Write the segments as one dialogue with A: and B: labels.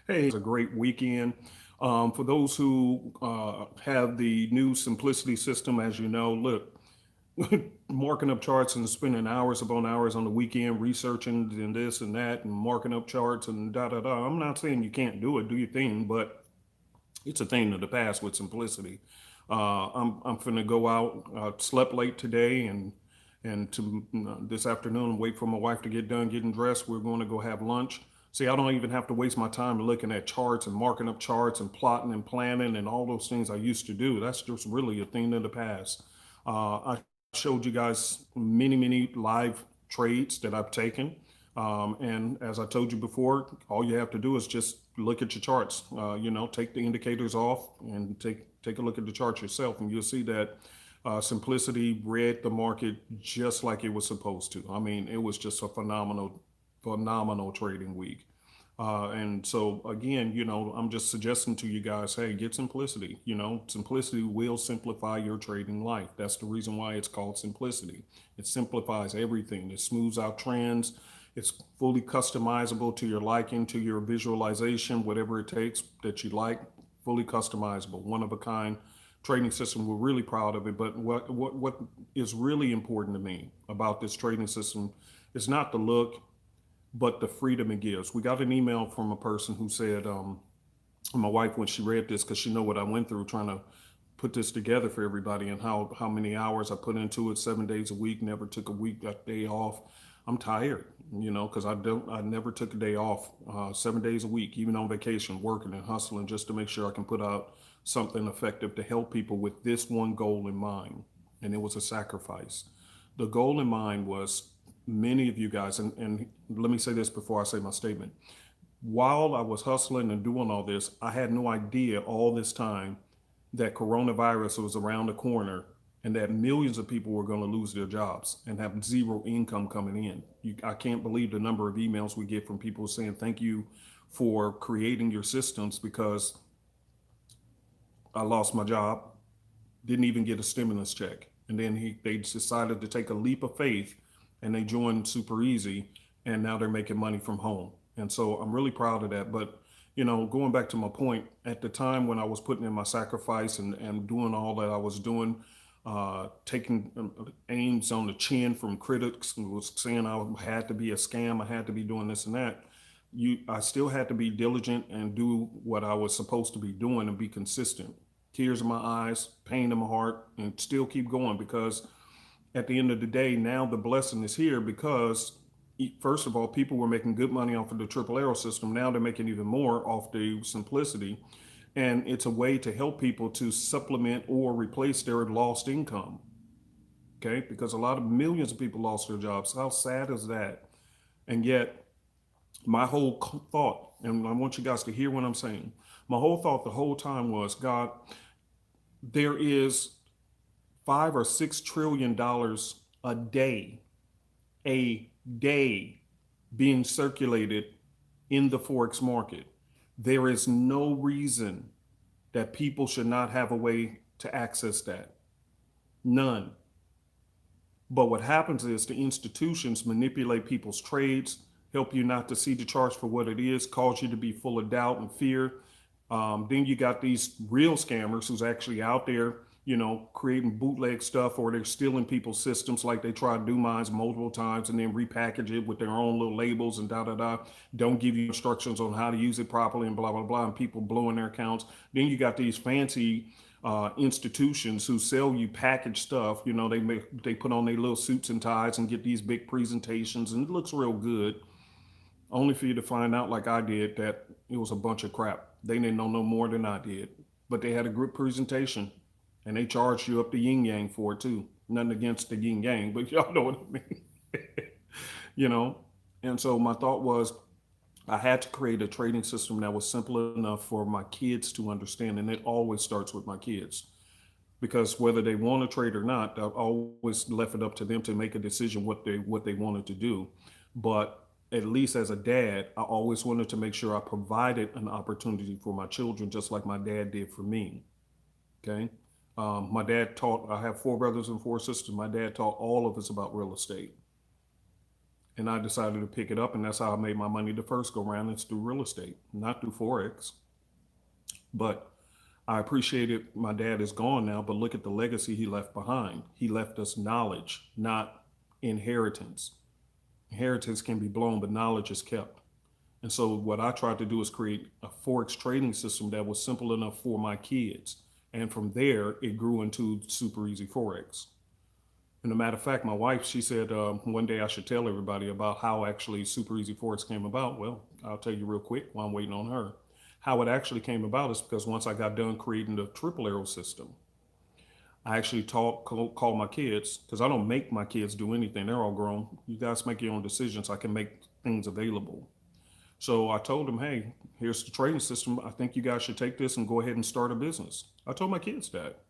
A: Hey, it's a great weekend. For those who have the new simplicity system, as you know, look, marking up charts and spending hours upon hours on the weekend researching and this and that and marking up charts and da da da. I'm not saying you can't do it, do your thing, but it's a thing of the past with simplicity. I'm finna go out. Slept late today and this afternoon wait for my wife to get done getting dressed. We're going to go have lunch. See, I don't even have to waste my time looking at charts and marking up charts and plotting and planning and all those things I used to do. That's just really a thing of the past. I showed you guys many live trades that I've taken. And as I told you before, all you have to do is just look at your charts. Take the indicators off and take a look at the chart yourself, and you'll see that simplicity read the market just like it was supposed to. I mean, it was just a phenomenal trading week. And so again, I'm just suggesting to you guys, hey, get simplicity. Simplicity will simplify your trading life. That's the reason why it's called simplicity. It simplifies everything. It smooths out trends. It's fully customizable to your liking, to your visualization, whatever it takes that you like. Fully customizable, one of a kind trading system. We're really proud of it. But what is really important to me about this trading system is not the look, but the freedom it gives. We got an email from a person who said, my wife, when she read this, because she know what I went through trying to put this together for everybody and how many hours I put into it, 7 days a week, never took a day off. I'm tired, because I never took a day off, 7 days a week, even on vacation, working and hustling just to make sure I can put out something effective to help people with this one goal in mind. And it was a sacrifice. The goal in mind was many of you guys, and let me say this before I say my statement. While I was hustling and doing all this, I had no idea all this time that coronavirus was around the corner and that millions of people were going to lose their jobs and have zero income coming in. I can't believe the number of emails we get from people saying thank you for creating your systems because I lost my job, didn't even get a stimulus check. And then they decided to take a leap of faith and they joined Super Easy, and now they're making money from home. And so I'm really proud of that. But going back to my point, at the time when I was putting in my sacrifice and doing all that I was doing, taking aims on the chin from critics who was saying I had to be a scam, I had to be doing this and that. I still had to be diligent and do what I was supposed to be doing and be consistent. Tears in my eyes, pain in my heart, and still keep going because at the end of the day, now the blessing is here because first of all, people were making good money off of the triple arrow system. Now they're making even more off the simplicity. And it's a way to help people to supplement or replace their lost income. Okay. Because a lot of millions of people lost their jobs. How sad is that? And yet, my whole thought, and I want you guys to hear what I'm saying. My whole thought the whole time was, God, there is $5 or $6 trillion a day being circulated in the Forex market. There is no reason that people should not have a way to access that. None. But what happens is the institutions manipulate people's trades, help you not to see the charts for what it is, cause you to be full of doubt and fear. Then you got these real scammers who's actually out there, creating bootleg stuff, or they're stealing people's systems like they try to do mine multiple times and then repackage it with their own little labels and da da da. Don't give you instructions on how to use it properly and blah blah blah, and people blowing their accounts. Then you got these fancy institutions who sell you packaged stuff. They put on their little suits and ties and get these big presentations, and it looks real good only for you to find out, like I did, that it was a bunch of crap. They didn't know no more than I did, but they had a good presentation, and they charged you up the yin yang for it too. Nothing against the yin yang, but y'all know what I mean, you know. And so my thought was, I had to create a trading system that was simple enough for my kids to understand, and it always starts with my kids because whether they want to trade or not, I've always left it up to them to make a decision what they wanted to do. But at least as a dad, I always wanted to make sure I provided an opportunity for my children, just like my dad did for me. Okay. My dad taught, I have four brothers and four sisters. My dad taught all of us about real estate. And I decided to pick it up, and that's how I made my money the first go round. It's through real estate, not through Forex. But I appreciate it. My dad is gone now, but look at the legacy he left behind. He left us knowledge, not inheritance. Inheritance can be blown, but knowledge is kept. And so what I tried to do is create a Forex trading system that was simple enough for my kids. And from there, it grew into Super Easy Forex. And a matter of fact, my wife, she said one day I should tell everybody about how actually Super Easy Forex came about. Well, I'll tell you real quick while I'm waiting on her. How it actually came about is because once I got done creating the triple arrow system, I actually called my kids, because I don't make my kids do anything. They're all grown. You guys make your own decisions. I can make things available. So I told them, hey, here's the trading system. I think you guys should take this and go ahead and start a business. I told my kids that.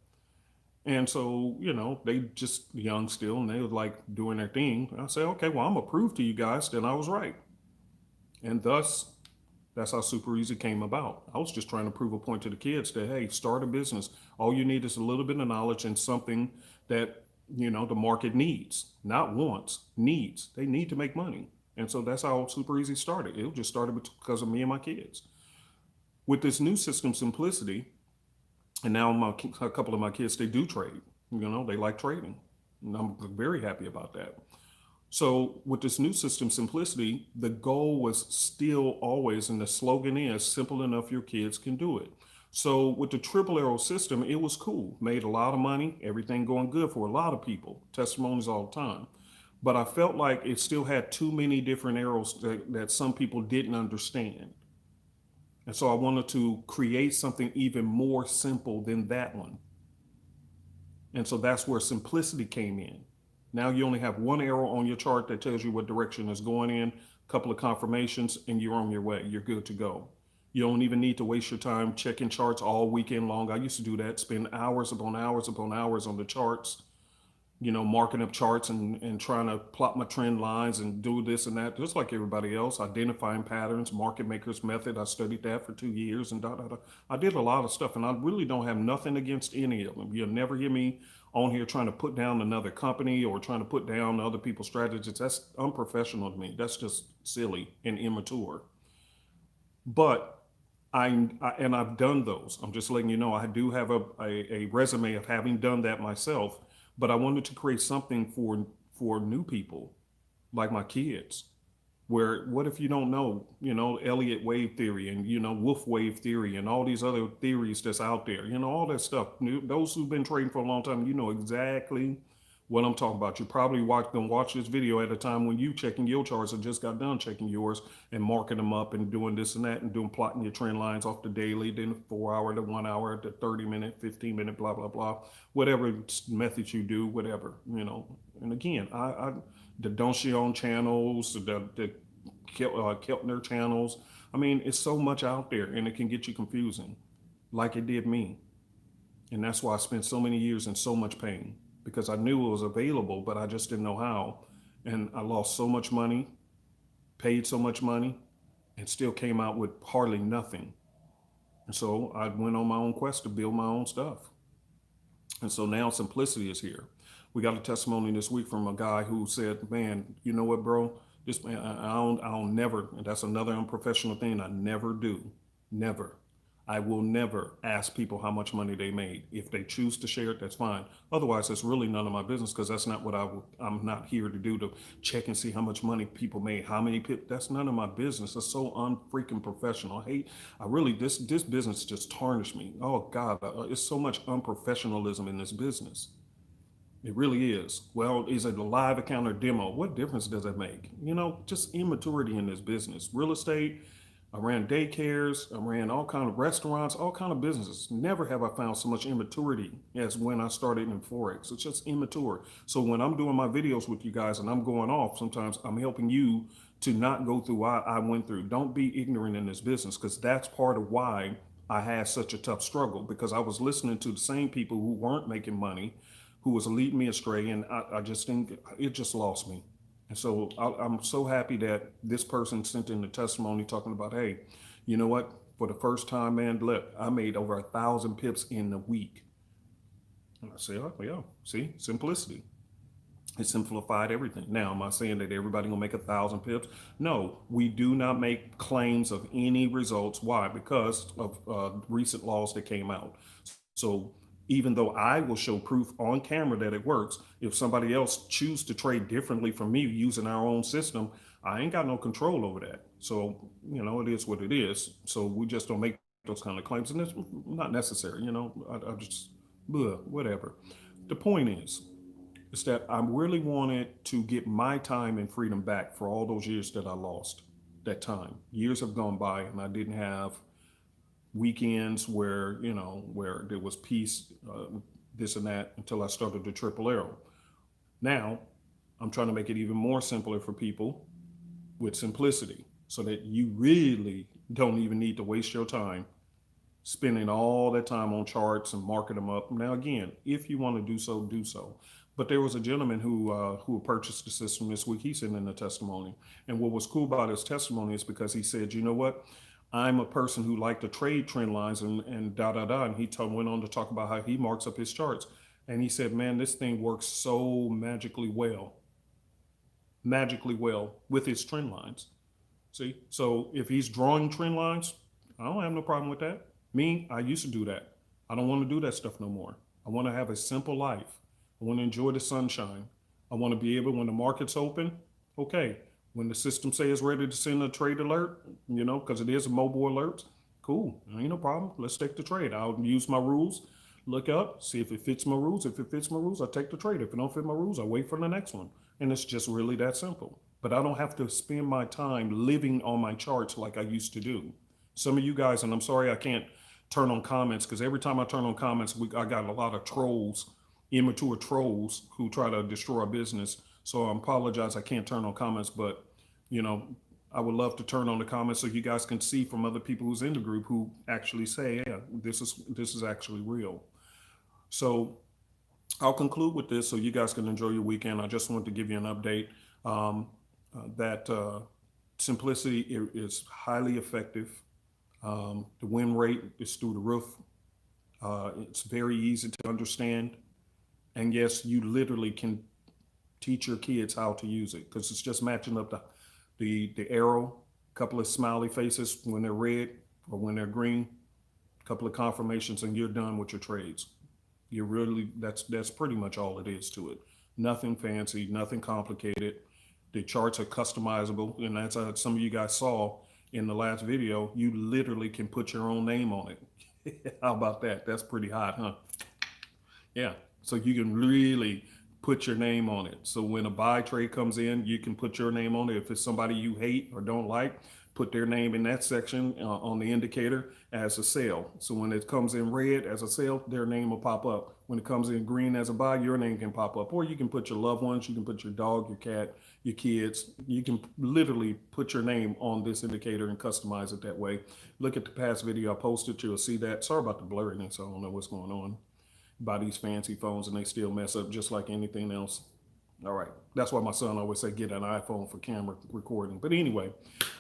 A: And so, they just young still, and they were like doing their thing. I said, okay, well, I'm gonna prove to you guys that I was right. And thus, that's how Super Easy came about. I was just trying to prove a point to the kids that, hey, start a business. All you need is a little bit of knowledge and something that, the market needs, not wants, needs. They need to make money. And so that's how Super Easy started. It just started because of me and my kids. With this new system, Simplicity, and now a couple of my kids, they do trade. They like trading. And I'm very happy about that. So with this new system, Simplicity, the goal was still always, and the slogan is, simple enough your kids can do it. So with the triple arrow system, it was cool. Made a lot of money, everything going good for a lot of people. Testimonies all the time. But I felt like it still had too many different arrows that some people didn't understand. And so I wanted to create something even more simple than that one. And so that's where simplicity came in. Now you only have one arrow on your chart that tells you what direction it's going in, a couple of confirmations, and you're on your way. You're good to go. You don't even need to waste your time checking charts all weekend long. I used to do that, spend hours upon hours upon hours on the charts, marking up charts and trying to plot my trend lines and do this and that, just like everybody else, identifying patterns, market makers method. I studied that for 2 years and I did a lot of stuff, and I really don't have nothing against any of them. You'll never hear me on here trying to put down another company or trying to put down other people's strategies. That's unprofessional to me. That's just silly and immature. But and I've done those. I'm just letting you know I do have a resume of having done that myself. But I wanted to create something for new people, like my kids. Where what if you don't know, Elliott wave theory and Wolf wave theory and all these other theories that's out there, all that stuff. Those who've been trading for a long time, you know exactly what I'm talking about. You probably gonna watch this video at a time when you checking your charts or just got done checking yours and marking them up and doing this and that and doing plotting your trend lines off the daily, then the 4 hour, the 1 hour, the 30 minute, 15 minute, blah blah blah, whatever methods you do, whatever. And again, I the Donchion channels, the Keltner channels. I mean, it's so much out there, and it can get you confusing, like it did me. And that's why I spent so many years in so much pain, because I knew it was available, but I just didn't know how. And I lost so much money, paid so much money, and still came out with hardly nothing. And so I went on my own quest to build my own stuff. And so now simplicity is here. We got a testimony this week from a guy who said, man, you know what, bro? This man, I don't never, and that's another unprofessional thing I never do. Never. I will never ask people how much money they made. If they choose to share it, that's fine. Otherwise, it's really none of my business, because that's not what I'm not here to do, to check and see how much money people made, how many people. That's none of my business. That's so unfreaking professional. I really, this business just tarnished me. Oh God, it's so much unprofessionalism in this business. It really is. Well, is it a live account or demo? What difference does it make? Just immaturity in this business. Real estate, I ran daycares, I ran all kind of restaurants, all kind of businesses. Never have I found so much immaturity as when I started in Forex. It's just immature. So when I'm doing my videos with you guys and I'm going off, sometimes I'm helping you to not go through what I went through. Don't be ignorant in this business, because that's part of why I had such a tough struggle, because I was listening to the same people who weren't making money, who was leading me astray, and I just think it just lost me. And so I'm so happy that this person sent in the testimony talking about, hey, you know what? For the first time, man, look, I made over 1,000 pips in a week. And I say, oh, yeah, see, simplicity. It simplified everything. Now, am I saying that everybody gonna make 1,000 pips? No, we do not make claims of any results. Why? Because of recent laws that came out. So even though I will show proof on camera that it works, if somebody else choose to trade differently from me using our own system, I ain't got no control over that. So, it is what it is. So we just don't make those kind of claims, and it's not necessary. I just, whatever. The point is that I really wanted to get my time and freedom back for all those years that I lost. That time, years have gone by, and I didn't have weekends where there was peace, this and that, until I started the triple arrow. Now, I'm trying to make it even more simpler for people with simplicity, so that you really don't even need to waste your time spending all that time on charts and marking them up. Now, again, if you want to do so, do so. But there was a gentleman who purchased the system this week. He sent in a testimony, and what was cool about his testimony is because he said, "You know what? I'm a person who like to trade trend lines and da da da." And he went on to talk about how he marks up his charts, and he said, "Man, this thing works so magically well with his trend lines." See, so if he's drawing trend lines, I don't have no problem with that. Me, I used to do that. I don't want to do that stuff no more. I want to have a simple life. I want to enjoy the sunshine. I want to be able, when the market's open, okay, when the system says ready to send a trade alert, because it is a mobile alert, cool, ain't no problem. Let's take the trade. I'll use my rules, look up, see if it fits my rules. If it fits my rules, I take the trade. If it don't fit my rules, I wait for the next one. And it's just really that simple. But I don't have to spend my time living on my charts like I used to do. Some of you guys, and I'm sorry I can't turn on comments, because every time I turn on comments, I got a lot of trolls, immature trolls who try to destroy our business. So I apologize, I can't turn on comments, but you know, I would love to turn on the comments so you guys can see from other people who's in the group who actually say, yeah, this is actually real. So I'll conclude with this so you guys can enjoy your weekend. I just wanted to give you an update that simplicity is highly effective. The win rate is through the roof. It's very easy to understand. And yes, you literally can teach your kids how to use it, because it's just matching up the arrow, a couple of smiley faces when they're red or when they're green, a couple of confirmations, and you're done with your trades. You really, that's pretty much all it is to it. Nothing fancy, nothing complicated. The charts are customizable, and as some of you guys saw in the last video, you literally can put your own name on it. How about that? That's pretty hot, huh? Yeah. So you can really put your name on it. So when a buy trade comes in, you can put your name on it. If it's somebody you hate or don't like, put their name in that section on the indicator as a sell. So when it comes in red as a sell, their name will pop up. When it comes in green as a buy, your name can pop up. Or you can put your loved ones, you can put your dog, your cat, your kids. You can literally put your name on this indicator and customize it that way. Look at the past video I posted, you'll see that. Sorry about the blurriness, I don't know what's going on by these fancy phones, and they still mess up just like anything else. All right. That's why my son always say get an iPhone for camera recording. But anyway,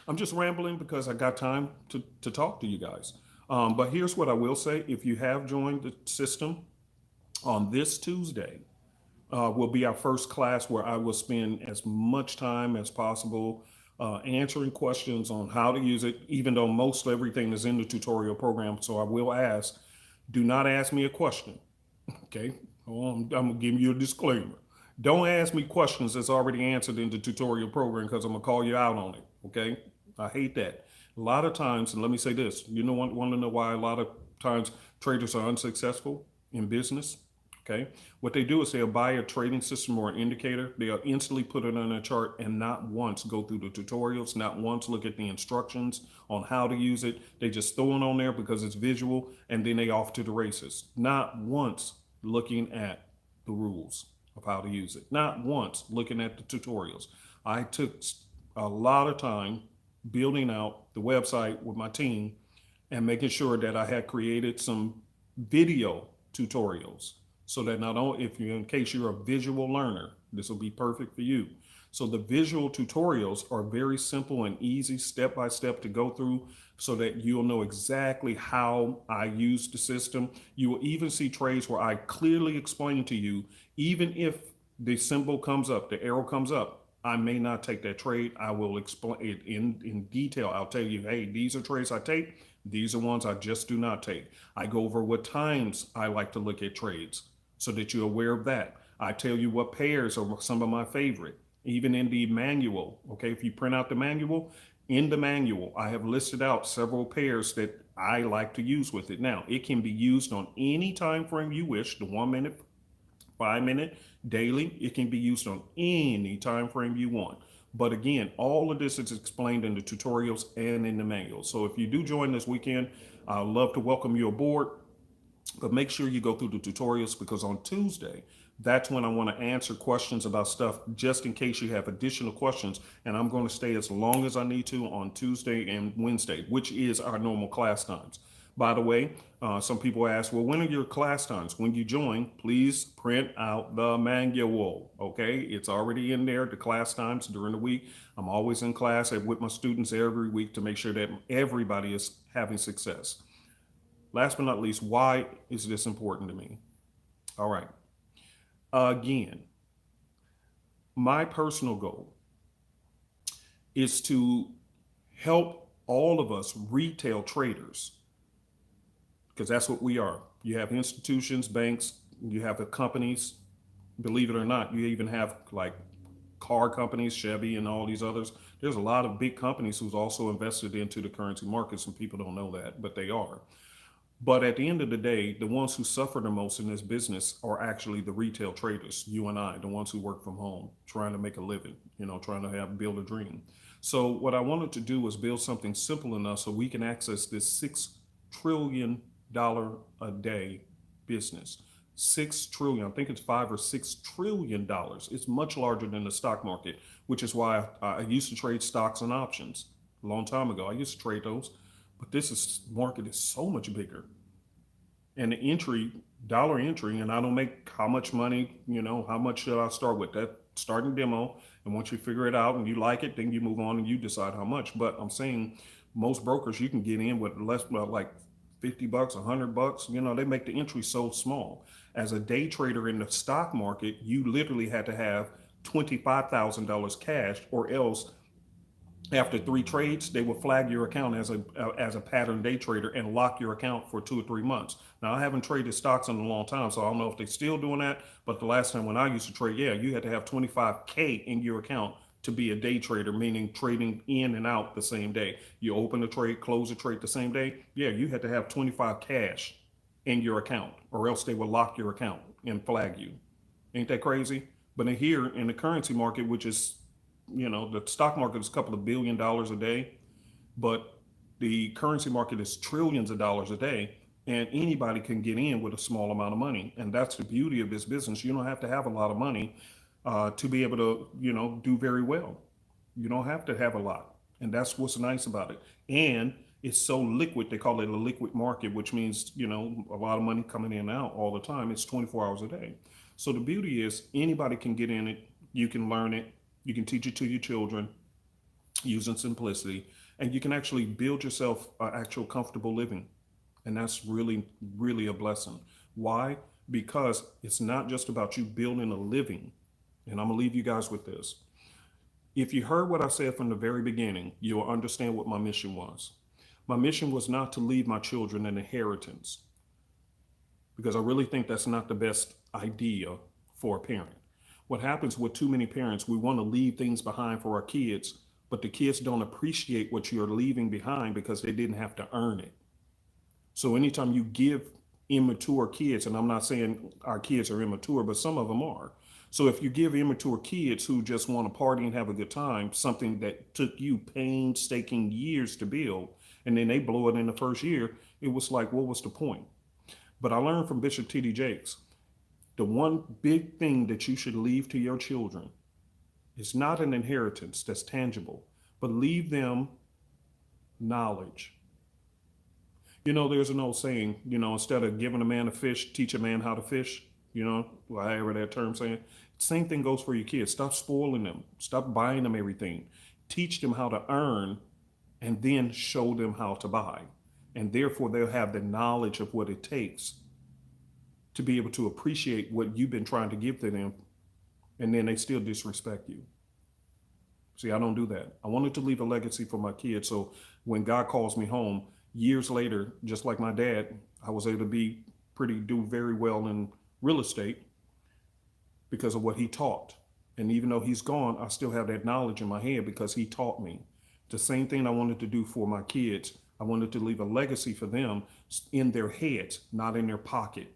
A: I'm just rambling because I got time to talk to you guys. But here's what I will say. If you have joined the system, on this Tuesday will be our first class where I will spend as much time as possible answering questions on how to use it, even though most everything is in the tutorial program. So I will ask, do not ask me a question. Okay, I'm gonna give you a disclaimer. Don't ask me questions that's already answered in the tutorial program, because I'm gonna call you out on it. Okay, I hate that. A lot of times, and let me say this, want to know why a lot of times traders are unsuccessful in business? Okay, what they do is they'll buy a trading system or an indicator. They'll instantly put it on a chart and not once go through the tutorials, not once look at the instructions on how to use it. They just throw it on there because it's visual, and then they off to the races. Not once looking at the rules of how to use it. Not once looking at the tutorials. I took a lot of time building out the website with my team and making sure that I had created some video tutorials, so that not only, if you, in case you're a visual learner, this will be perfect for you. So the visual tutorials are very simple and easy, step by step to go through, so that you'll know exactly how I use the system. You will even see trades where I clearly explain to you, even if the symbol comes up, the arrow comes up, I may not take that trade. I will explain it in detail. I'll tell you, hey, these are trades I take. These are ones I just do not take. I go over what times I like to look at trades so that you're aware of that. I tell you what pairs are some of my favorite, even in the manual. Okay, if you print out the manual, in the manual, I have listed out several pairs that I like to use with it. Now, it can be used on any time frame you wish, the 1 minute, 5 minute, daily. It can be used on any time frame you want. But again, all of this is explained in the tutorials and in the manual. So if you do join this weekend, I'd love to welcome you aboard. But make sure you go through the tutorials, because on Tuesday, that's when I want to answer questions about stuff just in case you have additional questions. And I'm going to stay as long as I need to on Tuesday and Wednesday, which is our normal class times. By the way, some people ask, well, when are your class times? When you join, please print out the manual. Okay, it's already in there, the class times during the week. I'm always in class with my students every week to make sure that everybody is having success. Last but not least, why is this important to me? All right. Again, my personal goal is to help all of us retail traders, because that's what we are. You have institutions, banks, you have the companies. Believe it or not, you even have like car companies, Chevy and all these others. There's a lot of big companies who's also invested into the currency markets, and people don't know that, but they are. But at the end of the day, the ones who suffer the most in this business are actually the retail traders, you and I, the ones who work from home, trying to make a living, trying to build a dream. So what I wanted to do was build something simple enough so we can access this $6 trillion a day business. 6 trillion, I think it's $5 or $6 trillion. It's much larger than the stock market, which is why I used to trade stocks and options a long time ago. I used to trade those. But this market is so much bigger. And the dollar entry, and I don't make how much money, how much should I start with? That starting demo. And once you figure it out and you like it, then you move on and you decide how much. But I'm saying most brokers, you can get in with less, like $50, $100. They make the entry so small. As a day trader in the stock market, you literally had to have $25,000 cash, or else after 3 trades, they will flag your account as a pattern day trader and lock your account for 2 or 3 months. Now, I haven't traded stocks in a long time, so I don't know if they're still doing that. But the last time when I used to trade, yeah, you had to have 25K in your account to be a day trader, meaning trading in and out the same day. You open a trade, close a trade the same day. Yeah, you had to have 25 cash in your account, or else they will lock your account and flag you. Ain't that crazy? But in here in the currency market, which is the stock market is a couple of $billions a day, but the currency market is trillions of dollars a day, and anybody can get in with a small amount of money. And that's the beauty of this business. You don't have to have a lot of money to be able to, do very well. You don't have to have a lot. And that's what's nice about it. And it's so liquid. They call it a liquid market, which means, a lot of money coming in and out all the time. It's 24 hours a day. So the beauty is anybody can get in it. You can learn it. You can teach it to your children using simplicity, and you can actually build yourself an actual comfortable living. And that's really, really a blessing. Why? Because it's not just about you building a living. And I'm going to leave you guys with this. If you heard what I said from the very beginning, you'll understand what my mission was. My mission was not to leave my children an inheritance, because I really think that's not the best idea for a parent. What happens with too many parents, we want to leave things behind for our kids, but the kids don't appreciate what you're leaving behind because they didn't have to earn it. So anytime you give immature kids, and I'm not saying our kids are immature, but some of them are. So if you give immature kids who just want to party and have a good time, something that took you painstaking years to build, and then they blow it in the first year, it was like, what was the point? But I learned from Bishop T.D. Jakes, the one big thing that you should leave to your children is not an inheritance that's tangible, but leave them knowledge. There's an old saying, instead of giving a man a fish, teach a man how to fish, however that term saying. Same thing goes for your kids. Stop spoiling them. Stop buying them everything. Teach them how to earn, and then show them how to buy. And therefore, they'll have the knowledge of what it takes to be able to appreciate what you've been trying to give to them and then they still disrespect you. See, I don't do that. I wanted to leave a legacy for my kids. So when God calls me home years later, just like my dad, I was able to do very well in real estate because of what he taught. And even though he's gone, I still have that knowledge in my head because he taught me. The same thing I wanted to do for my kids. I wanted to leave a legacy for them in their heads, not in their pocket.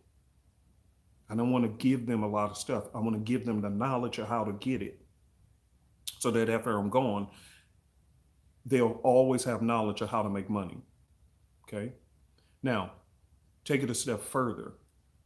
A: I don't want to give them a lot of stuff. I want to give them the knowledge of how to get it, so that after I'm gone, they'll always have knowledge of how to make money. Okay. Now, take it a step further.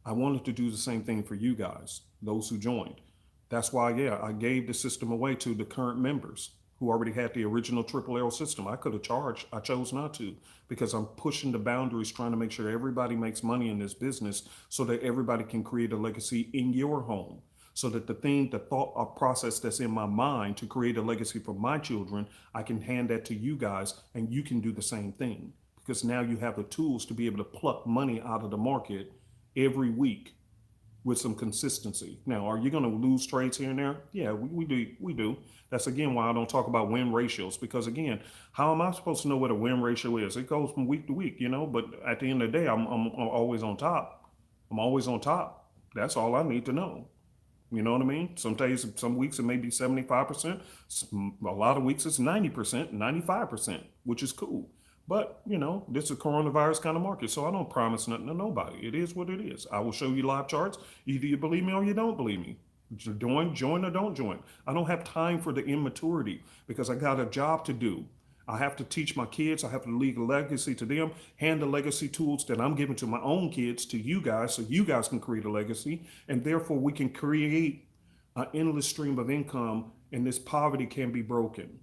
A: I wanted to do the same thing for you guys, those who joined. That's why, yeah, I gave the system away to the current members who already had the original Triple L system. I could have charged. I chose not to because I'm pushing the boundaries, trying to make sure everybody makes money in this business so that everybody can create a legacy in your home. So that the thought or process that's in my mind to create a legacy for my children, I can hand that to you guys and you can do the same thing. Because now you have the tools to be able to pluck money out of the market every week with some consistency. Now, are you going to lose trades here and there? Yeah, we do. That's again why I don't talk about win ratios, because again, how am I supposed to know what a win ratio is? It goes from week to week, but at the end of the day, I'm always on top. I'm always on top. That's all I need to know. You know what I mean? Some days, some weeks it may be 75%. A lot of weeks it's 90%, 95%, which is cool. But, this is a coronavirus kind of market, so I don't promise nothing to nobody. It is what it is. I will show you live charts. Either you believe me or you don't believe me. Join or don't join. I don't have time for the immaturity because I got a job to do. I have to teach my kids. I have to leave a legacy to them, hand the legacy tools that I'm giving to my own kids to you guys so you guys can create a legacy. And therefore, we can create an endless stream of income and this poverty can be broken.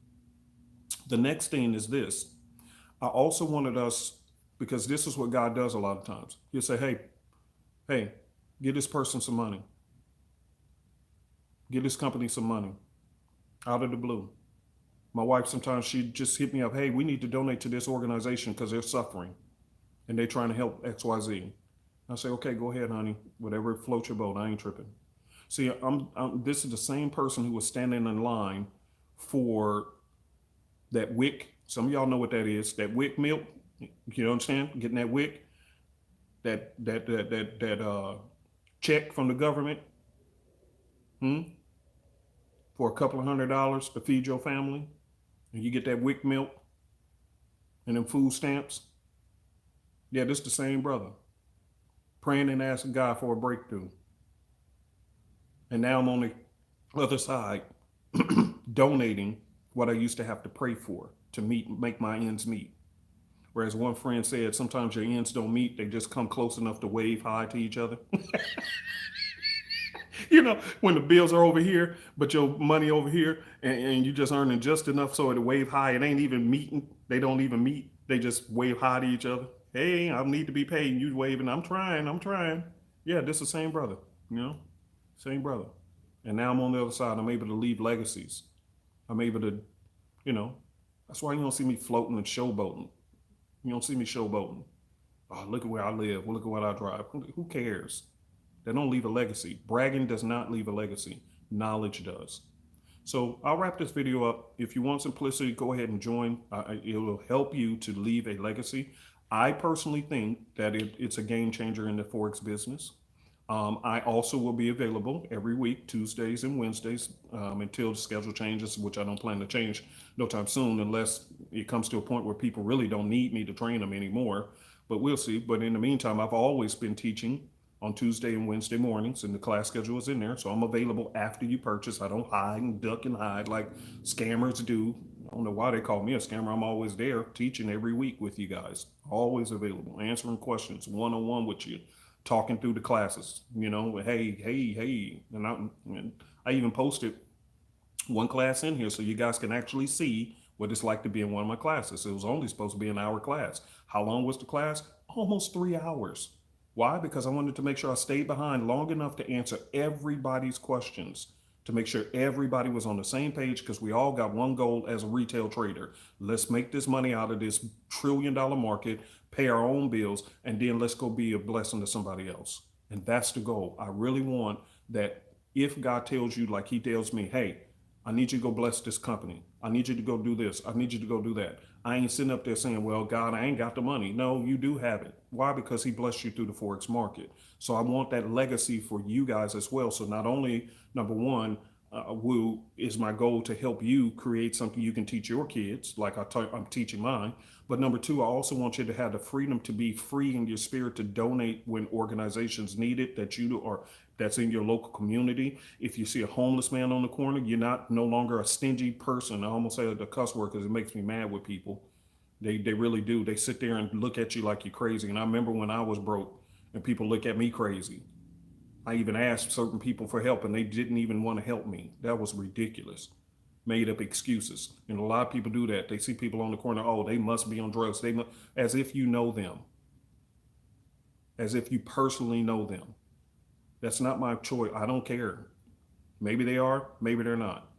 A: The next thing is this. I also wanted us, because this is what God does a lot of times. He'll say, hey, give this person some money. Give this company some money out of the blue. My wife, sometimes she just hit me up, hey, we need to donate to this organization because they're suffering and they're trying to help XYZ. I say, okay, go ahead, honey. Whatever floats your boat, I ain't tripping. See, this is the same person who was standing in line for that WIC. Some of y'all know what that is. That WIC milk. You know what I'm saying? Getting that WIC, that check from the government, for a couple of $100 to feed your family, and you get that WIC milk and them food stamps. Yeah, this the same brother praying and asking God for a breakthrough. And now I'm on the other side donating what I used to have to pray for to make my ends meet. Whereas one friend said, sometimes your ends don't meet, they just come close enough to wave hi to each other. When the bills are over here, but your money over here, and you just earning just enough so to wave hi, it ain't even meeting. They don't even meet. They just wave hi to each other. Hey, I need to be paid. And you waving, I'm trying. Yeah, this is the same brother, same brother. And now I'm on the other side. I'm able to leave legacies. I'm able to, that's why you don't see me floating and showboating. You don't see me showboating. Oh, look at where I live. Well, look at what I drive. Who cares? They don't leave a legacy. Bragging does not leave a legacy. Knowledge does. So I'll wrap this video up. If you want simplicity, go ahead and join. It will help you to leave a legacy. I personally think that it's a game changer in the Forex business. I also will be available every week, Tuesdays and Wednesdays, until the schedule changes, which I don't plan to change no time soon, unless it comes to a point where people really don't need me to train them anymore. But we'll see. But in the meantime, I've always been teaching on Tuesday and Wednesday mornings, and the class schedule is in there. So I'm available after you purchase. I don't hide and duck and hide like scammers do. I don't know why they call me a scammer. I'm always there teaching every week with you guys. Always available, answering questions one-on-one with you, talking through the classes, hey. And I even posted one class in here so you guys can actually see what it's like to be in one of my classes. It was only supposed to be an hour class. How long was the class? Almost 3 hours. Why? Because I wanted to make sure I stayed behind long enough to answer everybody's questions, to make sure everybody was on the same page, because we all got one goal as a retail trader. Let's make this money out of this $1 trillion market, pay our own bills, and then let's go be a blessing to somebody else. And that's the goal. I really want that If God tells you, like he tells me, hey, I need you to go bless this company. I need you to go do this. I need you to go do that. I ain't sitting up there saying, well, God, I ain't got the money. No, you do have it. Why? Because he blessed you through the Forex market. So I want that legacy for you guys as well. So not only, number one, is my goal to help you create something you can teach your kids, like I'm teaching mine. But number two, I also want you to have the freedom to be free in your spirit to donate when organizations need it, that's in your local community. If you see a homeless man on the corner, you're no longer a stingy person. I almost say the cuss word because it makes me mad with people. They really do. They sit there and look at you like you're crazy. And I remember when I was broke and people look at me crazy. I even asked certain people for help and they didn't even want to help me. That was ridiculous. Made up excuses. And a lot of people do that. They see people on the corner, oh, they must be on drugs. As if you know them, as if you personally know them. That's not my choice. I don't care. Maybe they are, maybe they're not.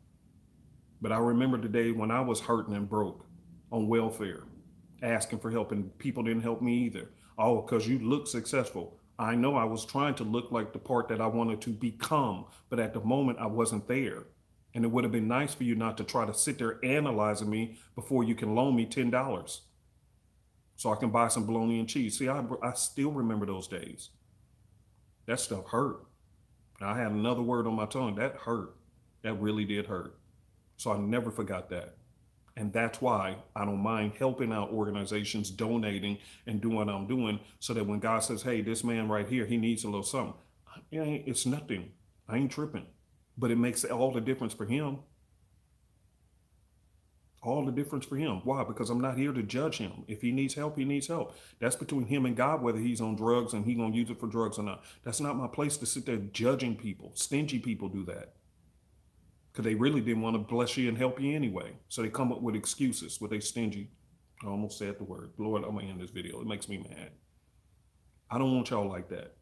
A: But I remember the day when I was hurting and broke on welfare, asking for help, and people didn't help me either. Oh, because you look successful. I know I was trying to look like the part that I wanted to become, but at the moment I wasn't there. And it would have been nice for you not to try to sit there analyzing me before you can loan me $10 so I can buy some bologna and cheese. See, I still remember those days. That stuff hurt. I had another word on my tongue. That hurt. That really did hurt. So I never forgot that. And that's why I don't mind helping out organizations, donating and doing what I'm doing so that when God says, hey, this man right here, he needs a little something. It's nothing. I ain't tripping. But it makes all the difference for him. All the difference for him. Why? Because I'm not here to judge him. If he needs help, he needs help. That's between him and God, whether he's on drugs and he gonna use it for drugs or not. That's not my place to sit there judging people. Stingy people do that because they really didn't want to bless you and help you anyway. So they come up with excuses. But they stingy. I almost said the word. Lord, I'm gonna end this video. It makes me mad. I don't want y'all like that.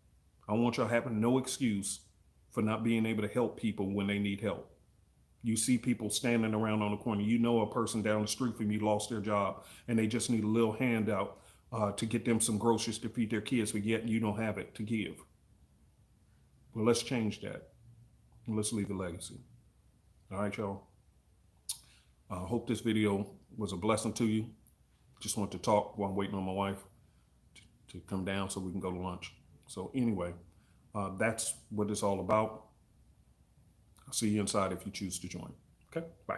A: I want y'all having no excuse for not being able to help people when they need help. You see people standing around on the corner. You know a person down the street from you lost their job and they just need a little handout to get them some groceries to feed their kids, but yet you don't have it to give. Well, let's change that. And let's leave a legacy. All right, y'all. I hope this video was a blessing to you. Just want to talk while I'm waiting on my wife to come down so we can go to lunch. So anyway, that's what it's all about. I'll see you inside if you choose to join. Okay, bye.